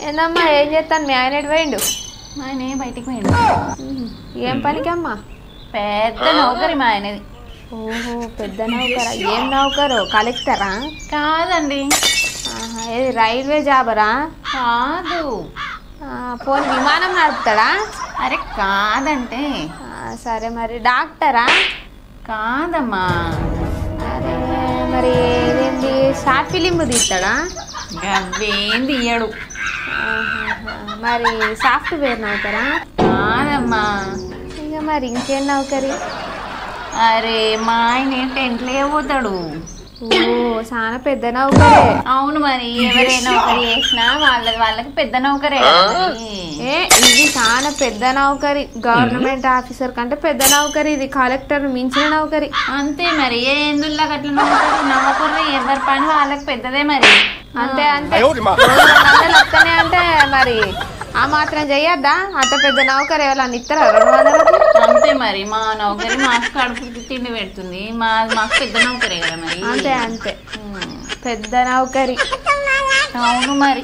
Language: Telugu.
ఏందమ్మా ఏం చేస్తాను మీ ఆయన ఎటు పోయిండు? ఆయన బయటికి పోయిండు. ఏం పనికి అమ్మా? పెద్ద నౌకరి మా ఆయనది. ఓహో పెద్ద నౌకరా? ఏం నౌకరు? కలెక్టరా? కాదండి. ఏది రైల్వే జాబరా? కాదు. పోనీ విమానం నడుపుతాడా? అరే కాదంటే. సరే మరి డాక్టరా? కాదమ్మా. అరే మరి ఏదేంటి షార్ట్ ఫిలిం తీస్తాడా? అవేం తీయడు. మరి సాఫ్ట్వేర్ నౌకరా? కాదమ్మా. ఇక మరి ఇంకేం నౌకరి? అరే మా ఆయన టెంట్లే పోతాడు. ఓ చాలా పెద్ద నౌకరే. అవును మరి ఎవరైనా నౌకరి చేసినా వాళ్ళకి పెద్ద నౌకరే. ఇది చాలా పెద్ద నౌకరి. గవర్నమెంట్ ఆఫీసర్ కంటే పెద్ద నౌకరి ఇది. కలెక్టర్ మించిన నౌకరి. అంతే మరి ఎందుల్లా గట్ల నౌకరు ఎవరి పని వాళ్ళకి పెద్దదే మరి. అంతే అంతే వస్తానే అంటే మరి ఆ మాత్రం చెయ్యొద్దా? అంత పెద్ద నౌకరు ఎవరన్నా ఇస్తారా 200? అంతే మరి మా నౌకరి మాకు కడుపుకి తిండి పెడుతుంది. మాకు పెద్ద నౌకరే కదా మరి. అంతే అంతే పెద్ద నౌకరి. అవును మరి.